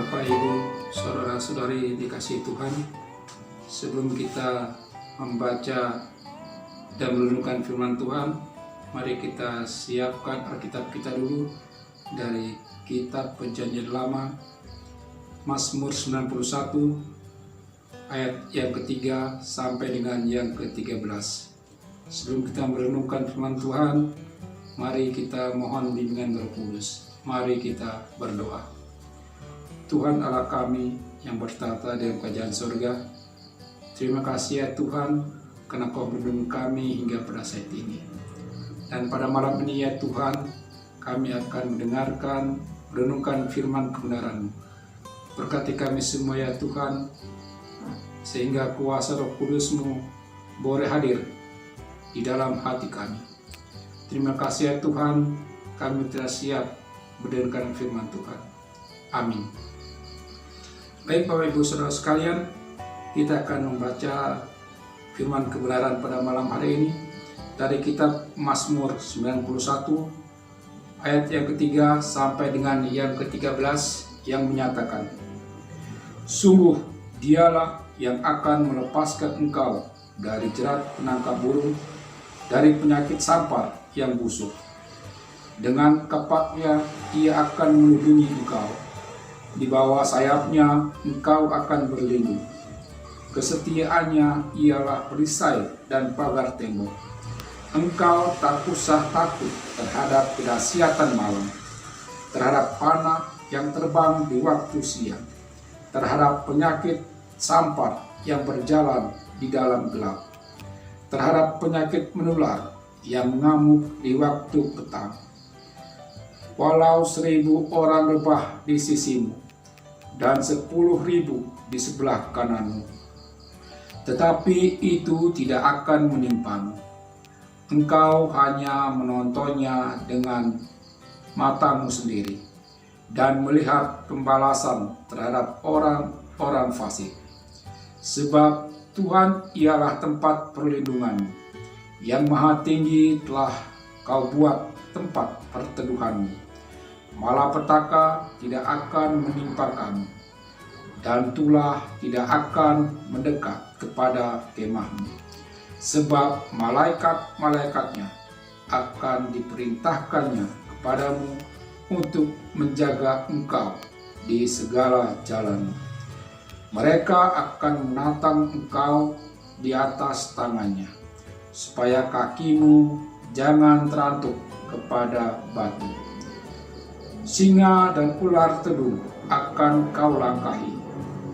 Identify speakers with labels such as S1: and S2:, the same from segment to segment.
S1: Bapak, Ibu, Saudara-saudari dikasihi Tuhan, sebelum kita membaca dan merenungkan firman Tuhan, mari kita siapkan Alkitab kita dulu dari Kitab Perjanjian Lama, Mazmur 91, ayat yang ketiga sampai dengan yang ke-13. Sebelum kita merenungkan firman Tuhan, mari kita mohon bimbingan Roh Kudus. Mari kita berdoa. Tuhan Allah kami yang bertata di kerajaan surga, terima kasih ya Tuhan, karena Kau melindungi kami hingga pada saat ini. Dan pada malam ini ya Tuhan, kami akan mendengarkan, merenungkan firman kebenaran-Mu. Berkati kami semua ya Tuhan, sehingga kuasa Roh Kudus-Mu boleh hadir di dalam hati kami. Terima kasih ya Tuhan, kami telah siap mendengarkan firman Tuhan. Amin. Baik Bapak Ibu Saudara sekalian, kita akan membaca firman kebenaran pada malam hari ini dari kitab Mazmur 91 ayat yang ketiga sampai dengan yang ke-13 yang menyatakan, sungguh dialah yang akan melepaskan engkau dari jerat penangkap burung, dari penyakit sampar yang busuk. Dengan kapaknya ia akan melindungi engkau. Di bawah sayapnya engkau akan berlindung. Kesetiaannya ialah perisai dan pagar tembok. Engkau tak usah takut terhadap kedahsyatan malam, terhadap panah yang terbang di waktu siang, terhadap penyakit sampar yang berjalan di dalam gelap, terhadap penyakit menular yang mengamuk di waktu petang. Walau 1.000 orang rebah di sisimu, dan 10.000 di sebelah kananmu, tetapi itu tidak akan menimpamu. Engkau hanya menontonnya dengan matamu sendiri, dan melihat pembalasan terhadap orang-orang fasik. Sebab Tuhan ialah tempat perlindunganmu, yang maha tinggi telah kau buat tempat perteduhanmu. Malapetaka tidak akan menimpa kamu, dan tulah tidak akan mendekat kepada kemahmu. Sebab malaikat-malaikatnya akan diperintahkannya kepadamu untuk menjaga engkau di segala jalanmu. Mereka akan menatang engkau di atas tangannya, supaya kakimu jangan terantuk kepada batu. Singa dan ular tedung akan kau langkahi.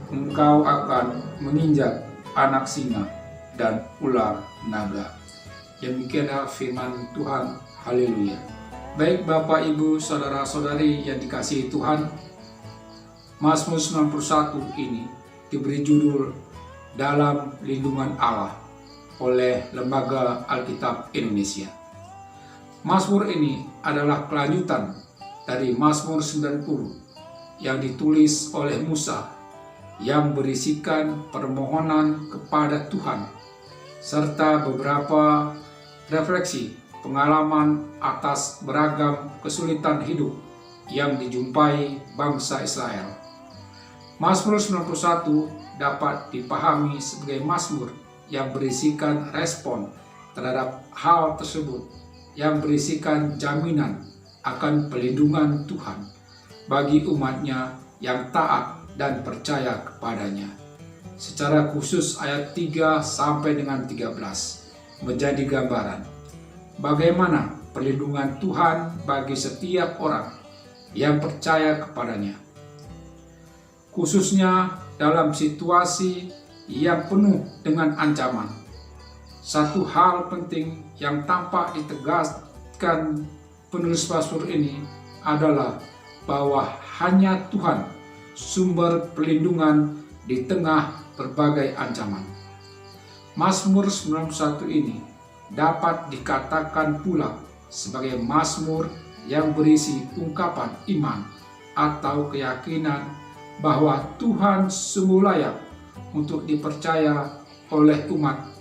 S1: Engkau akan menginjak anak singa dan ular naga. Demikianlah firman Tuhan. Haleluya. Baik Bapak, Ibu, Saudara-saudari yang dikasihi Tuhan, Mazmur 91 ini diberi judul Dalam Lindungan Allah oleh Lembaga Alkitab Indonesia. Mazmur ini adalah kelanjutan dari Mazmur 90 yang ditulis oleh Musa, yang berisikan permohonan kepada Tuhan serta beberapa refleksi pengalaman atas beragam kesulitan hidup yang dijumpai bangsa Israel. Mazmur 91 dapat dipahami sebagai mazmur yang berisikan respon terhadap hal tersebut, yang berisikan jaminan akan pelindungan Tuhan bagi umatnya yang taat dan percaya kepadanya. Secara khusus ayat 3 sampai dengan 13 menjadi gambaran bagaimana perlindungan Tuhan bagi setiap orang yang percaya kepadanya, khususnya dalam situasi yang penuh dengan ancaman. Satu hal penting yang tampak ditegaskan penulis Mazmur ini adalah bahwa hanya Tuhan sumber perlindungan di tengah berbagai ancaman. Mazmur 91 ini dapat dikatakan pula sebagai mazmur yang berisi ungkapan iman atau keyakinan bahwa Tuhan sungguh layak untuk dipercaya oleh umat.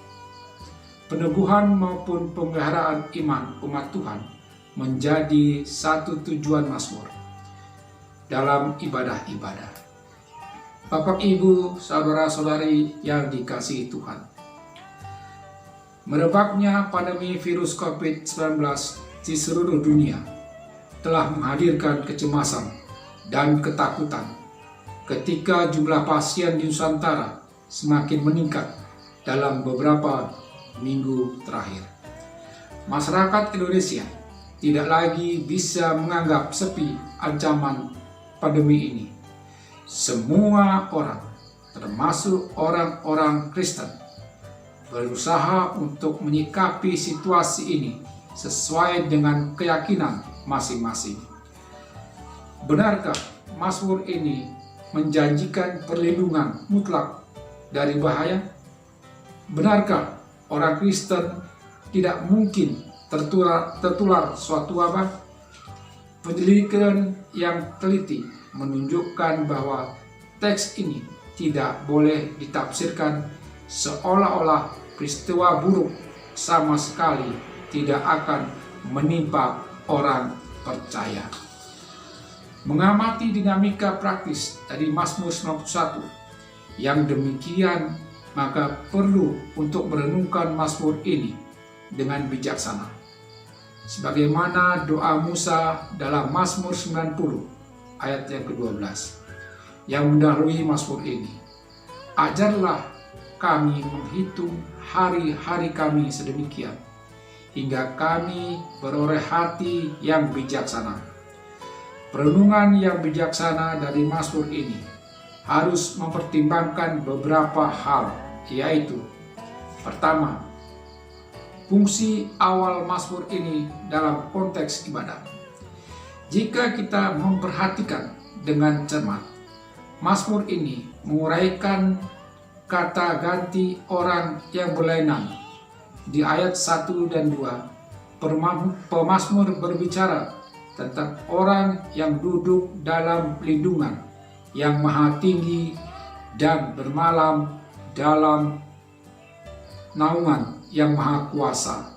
S1: Peneguhan maupun pemeliharaan iman umat Tuhan menjadi satu tujuan mazmur dalam ibadah-ibadah. Bapak, Ibu, saudara-saudari yang dikasihi Tuhan. Merebaknya pandemi virus COVID-19 di seluruh dunia telah menghadirkan kecemasan dan ketakutan ketika jumlah pasien di Nusantara semakin meningkat dalam beberapa minggu terakhir. Masyarakat Indonesia tidak lagi bisa menganggap sepi ancaman pandemi ini. Semua orang, termasuk orang-orang Kristen, berusaha untuk menyikapi situasi ini sesuai dengan keyakinan masing-masing. Benarkah Mazmur ini menjanjikan perlindungan mutlak dari bahaya? Benarkah orang Kristen tidak mungkin tertular suatu wabah? Penyelidikan yang teliti menunjukkan bahwa teks ini tidak boleh ditafsirkan seolah-olah peristiwa buruk sama sekali tidak akan menimpa orang percaya. Mengamati dinamika praktis dari Mazmur 91 yang demikian, maka perlu untuk merenungkan Mazmur ini dengan bijaksana. Sebagaimana doa Musa dalam Mazmur 90 ayat yang ke-12 yang mendahului Mazmur ini. Ajarlah kami menghitung hari-hari kami sedemikian, hingga kami beroleh hati yang bijaksana. Perenungan yang bijaksana dari Mazmur ini harus mempertimbangkan beberapa hal, yaitu: pertama, fungsi awal Mazmur ini dalam konteks ibadah. Jika kita memperhatikan dengan cermat, Mazmur ini menguraikan kata ganti orang yang berlainan. Di ayat 1 dan 2, pemazmur berbicara tentang orang yang duduk dalam lindungan yang maha tinggi dan bermalam dalam naungan yang maha kuasa.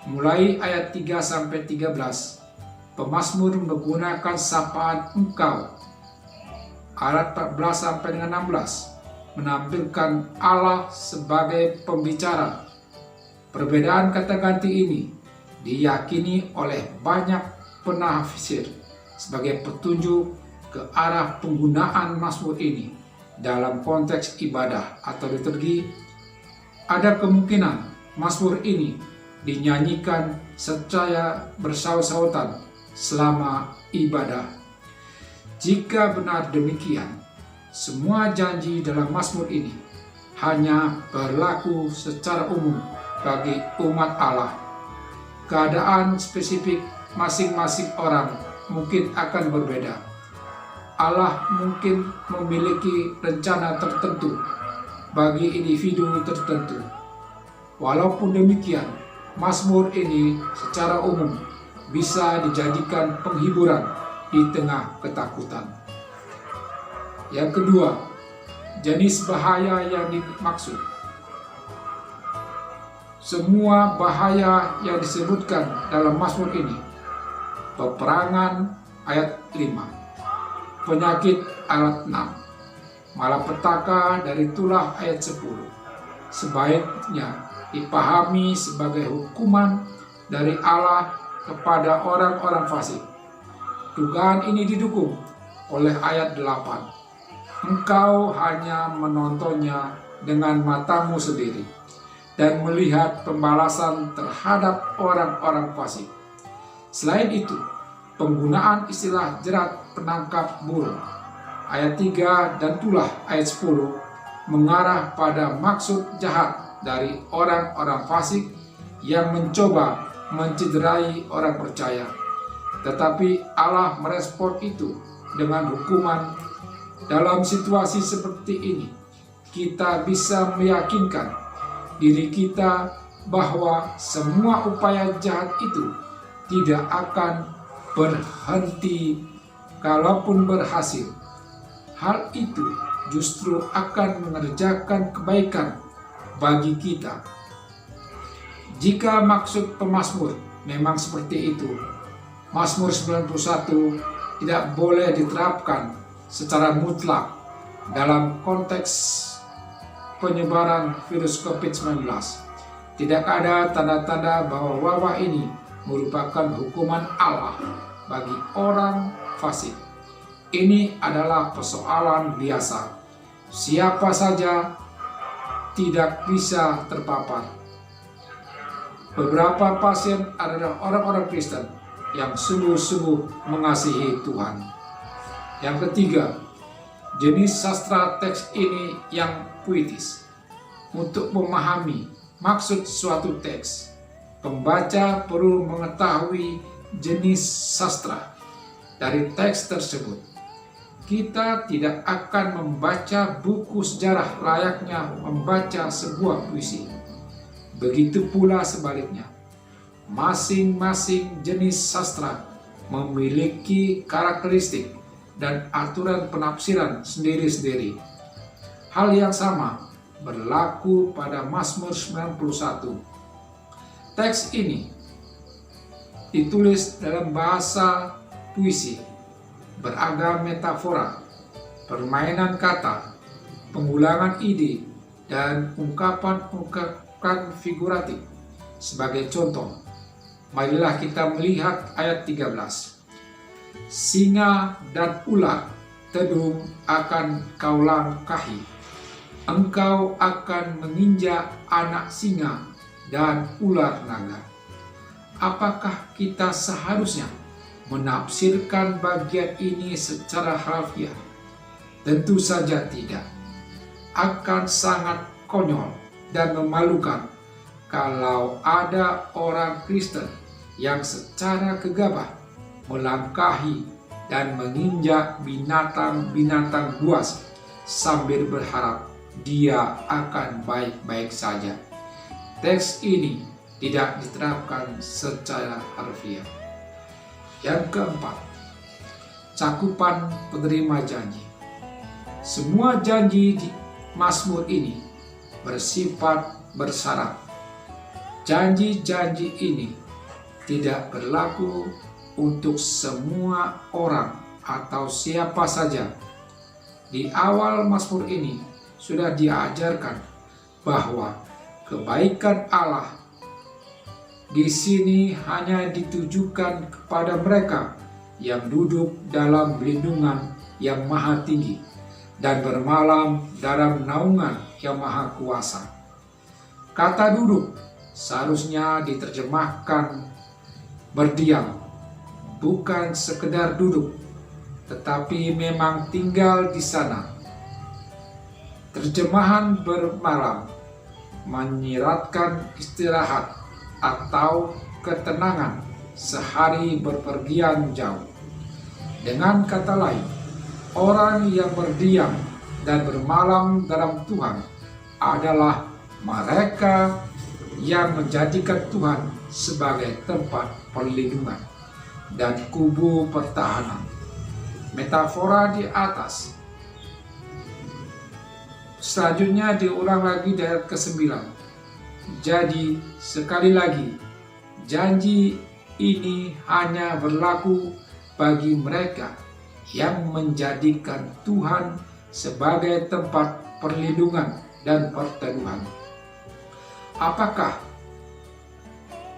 S1: Mulai ayat 3-13, pemazmur menggunakan sapaan engkau. Ayat 14-16 menampilkan Allah sebagai pembicara. Perbedaan kata ganti ini diyakini oleh banyak penafsir sebagai petunjuk ke arah penggunaan Mazmur ini dalam konteks ibadah atau liturgi. Ada kemungkinan Mazmur ini dinyanyikan secara bersaut-sautan selama ibadah. Jika benar demikian, semua janji dalam Mazmur ini hanya berlaku secara umum bagi umat Allah. Keadaan spesifik masing-masing orang mungkin akan berbeda. Allah mungkin memiliki rencana tertentu bagi individu tertentu. Walaupun demikian, Mazmur ini secara umum bisa dijadikan penghiburan di tengah ketakutan. Yang kedua, jenis bahaya yang dimaksud. Semua bahaya yang disebutkan dalam Mazmur ini: peperangan ayat 5, penyakit ayat 6, malapetaka dari tulah ayat 10, sebaiknya dipahami sebagai hukuman dari Allah kepada orang-orang fasik. Dugaan ini didukung oleh ayat 8. Engkau hanya menontonnya dengan matamu sendiri dan melihat pembalasan terhadap orang-orang fasik. Selain itu, penggunaan istilah jerat penangkap burung ayat 3 dan tulah ayat 10 mengarah pada maksud jahat dari orang-orang fasik yang mencoba mencederai orang percaya. Tetapi Allah merespon itu dengan hukuman. Dalam situasi seperti ini, kita bisa meyakinkan diri kita bahwa semua upaya jahat itu tidak akan berhenti kalaupun berhasil. Hal itu justru akan mengerjakan kebaikan bagi kita. Jika maksud pemazmur memang seperti itu, Mazmur 91 tidak boleh diterapkan secara mutlak dalam konteks penyebaran virus COVID-19. Tidak ada tanda-tanda bahwa wabah ini merupakan hukuman Allah bagi orang fasik. Ini adalah persoalan biasa. Siapa saja tidak bisa terpapar. Beberapa pasien adalah orang-orang Kristen yang sungguh-sungguh mengasihi Tuhan. Yang ketiga, jenis sastra teks ini yang puitis. Untuk memahami maksud suatu teks, pembaca perlu mengetahui jenis sastra dari teks tersebut. Kita tidak akan membaca buku sejarah layaknya membaca sebuah puisi. Begitu pula sebaliknya. Masing-masing jenis sastra memiliki karakteristik dan aturan penafsiran sendiri-sendiri. Hal yang sama berlaku pada Mazmur 91. Teks ini ditulis dalam bahasa puisi, beragam metafora, permainan kata, pengulangan ide, dan ungkapan figuratif. Sebagai contoh, marilah kita melihat ayat 13. Singa dan ular tedung akan kau langkahi. Engkau akan menginjak anak singa dan ular naga. Apakah kita seharusnya menafsirkan bagian ini secara harfiah? Tentu saja tidak. Akan sangat konyol dan memalukan kalau ada orang Kristen yang secara gegabah melangkahi dan menginjak binatang-binatang buas sambil berharap dia akan baik-baik saja. Teks ini tidak diterapkan secara harfiah. Yang keempat, cakupan penerima janji. Semua janji di Mazmur ini bersifat bersyarat. Janji-janji ini tidak berlaku untuk semua orang atau siapa saja. Di awal Mazmur ini sudah diajarkan bahwa kebaikan Allah di sini hanya ditujukan kepada mereka yang duduk dalam lindungan yang maha tinggi dan bermalam dalam naungan yang maha kuasa. Kata duduk seharusnya diterjemahkan berdiam, bukan sekedar duduk, tetapi memang tinggal di sana. Terjemahan bermalam menyiratkan istirahat atau ketenangan sehari berpergian jauh. Dengan kata lain, orang yang berdiam dan bermalam dalam Tuhan adalah mereka yang menjadikan Tuhan sebagai tempat perlindungan dan kubu pertahanan. Metafora di atas selanjutnya diulang lagi di ayat ke-9. Jadi sekali lagi, janji ini hanya berlaku bagi mereka yang menjadikan Tuhan sebagai tempat perlindungan dan perteduhan. Apakah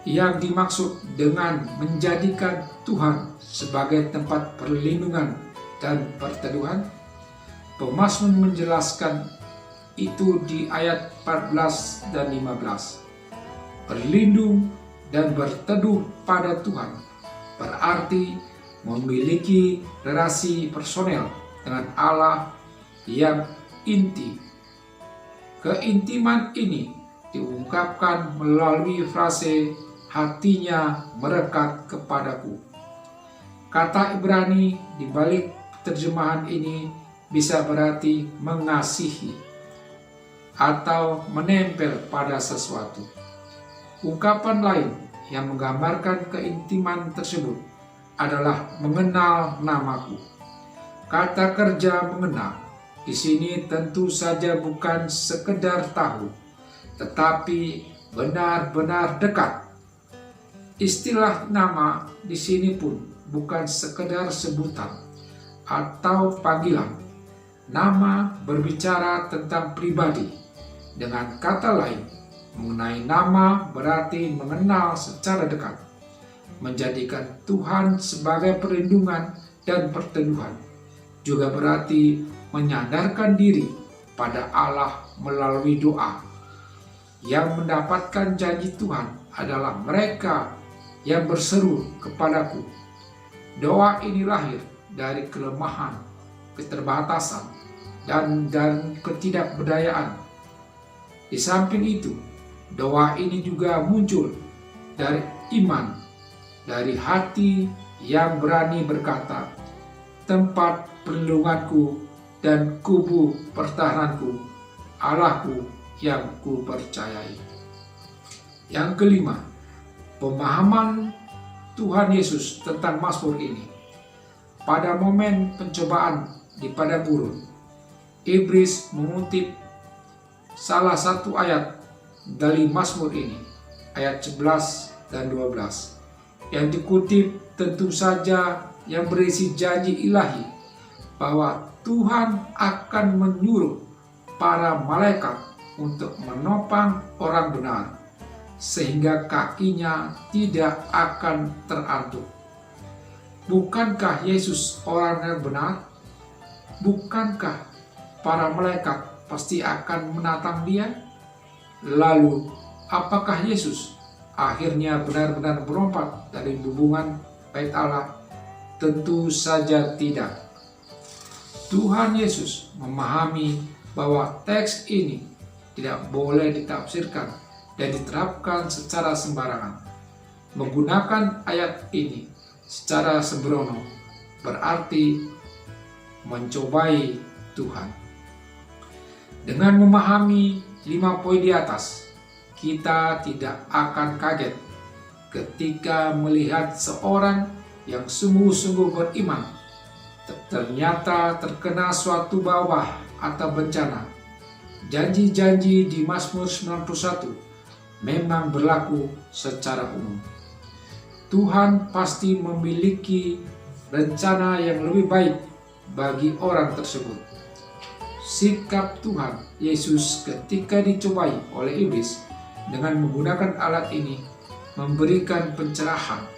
S1: yang dimaksud dengan menjadikan Tuhan sebagai tempat perlindungan dan perteduhan? Pemazmur menjelaskan itu di ayat 14 dan 15. Berlindung dan berteduh pada Tuhan berarti memiliki relasi personel dengan Allah yang inti. Keintiman ini diungkapkan melalui frase hatinya merekat kepadaku. Kata Ibrani di balik terjemahan ini bisa berarti mengasihi atau menempel pada sesuatu. Ungkapan lain yang menggambarkan keintiman tersebut adalah mengenal namaku. Kata kerja mengenal di sini tentu saja bukan sekedar tahu, tetapi benar-benar dekat. Istilah nama di sini pun bukan sekedar sebutan atau panggilan,
S2: Nama berbicara tentang pribadi. Dengan kata lain, mengenai nama berarti mengenal secara dekat, menjadikan Tuhan sebagai perlindungan dan perteduhan. Juga berarti menyandarkan diri pada Allah melalui doa. Yang mendapatkan janji Tuhan adalah mereka yang berseru kepadaku. Doa ini lahir dari kelemahan, keterbatasan, dan ketidakberdayaan. Di samping itu, doa ini juga muncul dari iman, dari hati yang berani berkata, tempat perlindunganku dan kubu pertahananku, Allahku yang ku percayai. Yang kelima, pemahaman Tuhan Yesus tentang Mazmur ini. Pada momen pencobaan di padang gurun, iblis mengutip salah satu ayat dari Mazmur ini, ayat 11 dan 12. Yang dikutip tentu saja yang berisi janji ilahi bahwa Tuhan akan menyuruh para malaikat untuk menopang orang benar, sehingga kakinya tidak akan terantuk. Bukankah Yesus orang yang benar? Bukankah para malaikat pasti akan menatang dia? Lalu, apakah Yesus akhirnya benar-benar berlompat dari hubungan bait Allah? Tentu saja tidak. Tuhan Yesus memahami bahwa teks ini tidak boleh ditafsirkan dan diterapkan secara sembarangan. Menggunakan ayat ini secara sembrono berarti mencobai Tuhan. Dengan memahami 5 poin di atas, kita tidak akan kaget ketika melihat seorang yang sungguh-sungguh beriman ternyata terkena suatu wabah atau bencana. Janji-janji di Mazmur 91 memang berlaku secara umum. Tuhan pasti memiliki rencana yang lebih baik bagi orang tersebut. Sikap Tuhan Yesus ketika dicobai oleh iblis dengan menggunakan alat ini memberikan pencerahan.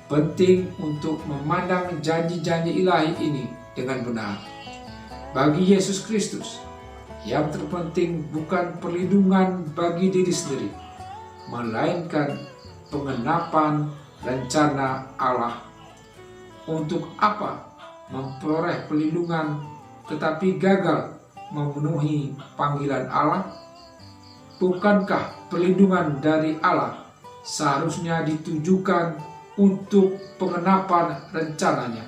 S2: Penting untuk memandang janji-janji ilahi ini dengan benar. Bagi Yesus Kristus, yang terpenting bukan perlindungan bagi diri sendiri, melainkan pengenapan rencana Allah. Untuk apa memperoleh perlindungan tetapi gagal memenuhi panggilan Allah? Bukankah perlindungan dari Allah seharusnya ditujukan untuk pengenapan rencananya?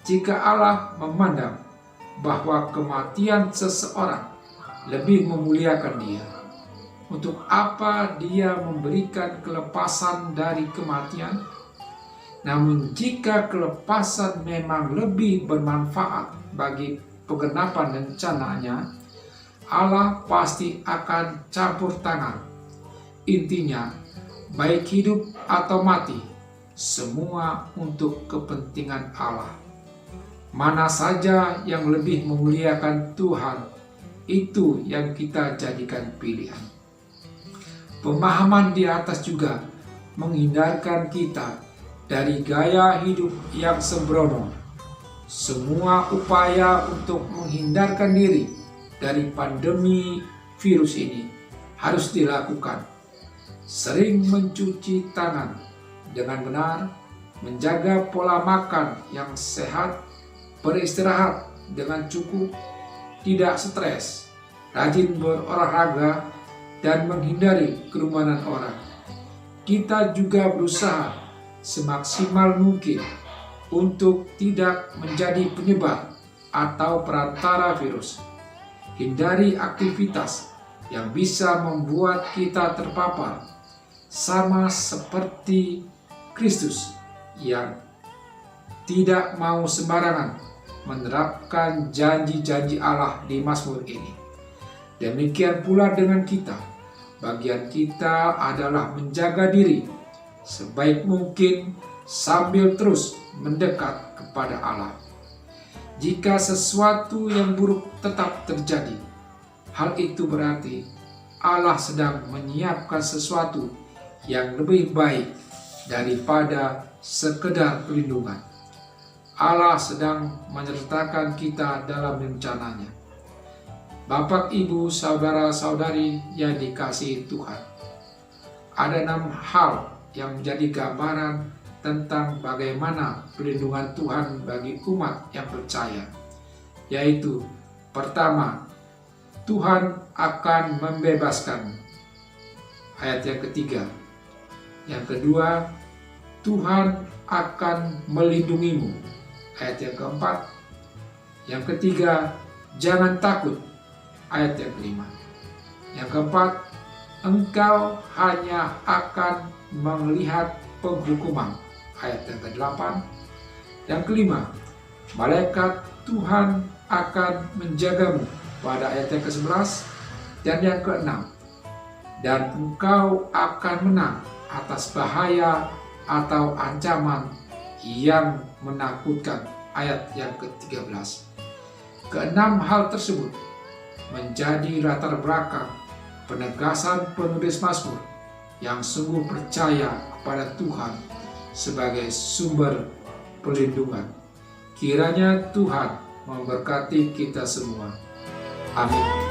S2: Jika Allah memandang bahwa kematian seseorang lebih memuliakan dia, untuk apa dia memberikan kelepasan dari kematian? Namun jika kelepasan memang lebih bermanfaat bagi penggenapan rencananya, Allah pasti akan campur tangan. Intinya, baik hidup atau mati, semua untuk kepentingan Allah. Mana saja yang lebih memuliakan Tuhan, itu yang kita jadikan pilihan. Pemahaman di atas juga menghindarkan kita dari gaya hidup yang sembrono. Semua upaya untuk menghindarkan diri dari pandemi virus ini harus dilakukan. Sering mencuci tangan dengan benar, menjaga pola makan yang sehat, beristirahat dengan cukup, tidak stres, rajin berolahraga, dan menghindari kerumunan orang. Kita juga berusaha semaksimal mungkin untuk tidak menjadi penyebar atau perantara virus. Hindari aktivitas yang bisa membuat kita terpapar, sama seperti Kristus yang tidak mau sembarangan menerapkan janji-janji Allah di Mazmur ini. Demikian pula dengan kita. Bagian kita adalah menjaga diri sebaik mungkin sambil terus mendekat kepada Allah. Jika sesuatu yang buruk tetap terjadi, hal itu berarti Allah sedang menyiapkan sesuatu yang lebih baik daripada sekedar perlindungan. Allah sedang menyertakan kita dalam rencananya. Bapak, Ibu, saudara-saudari yang dikasihi Tuhan, ada 6 hal yang menjadi gambaran tentang bagaimana perlindungan Tuhan bagi umat yang percaya, yaitu pertama, Tuhan akan membebaskan. Ayat yang ketiga. Yang kedua, Tuhan akan melindungimu. Ayat yang keempat. Yang ketiga, jangan takut. Ayat yang kelima. Yang keempat, engkau hanya akan melihat penghukuman. Ayat yang ke-8. Yang kelima, malaikat Tuhan akan menjagamu. Pada ayat yang ke-11 dan yang ke-6. Dan engkau akan menang atas bahaya atau ancaman yang menakutkan. Ayat yang ke-13. Keenam hal tersebut menjadi latar belakang penegasan penulis Mazmur yang sungguh percaya kepada Tuhan sebagai sumber perlindungan. Kiranya Tuhan memberkati kita semua. Amin.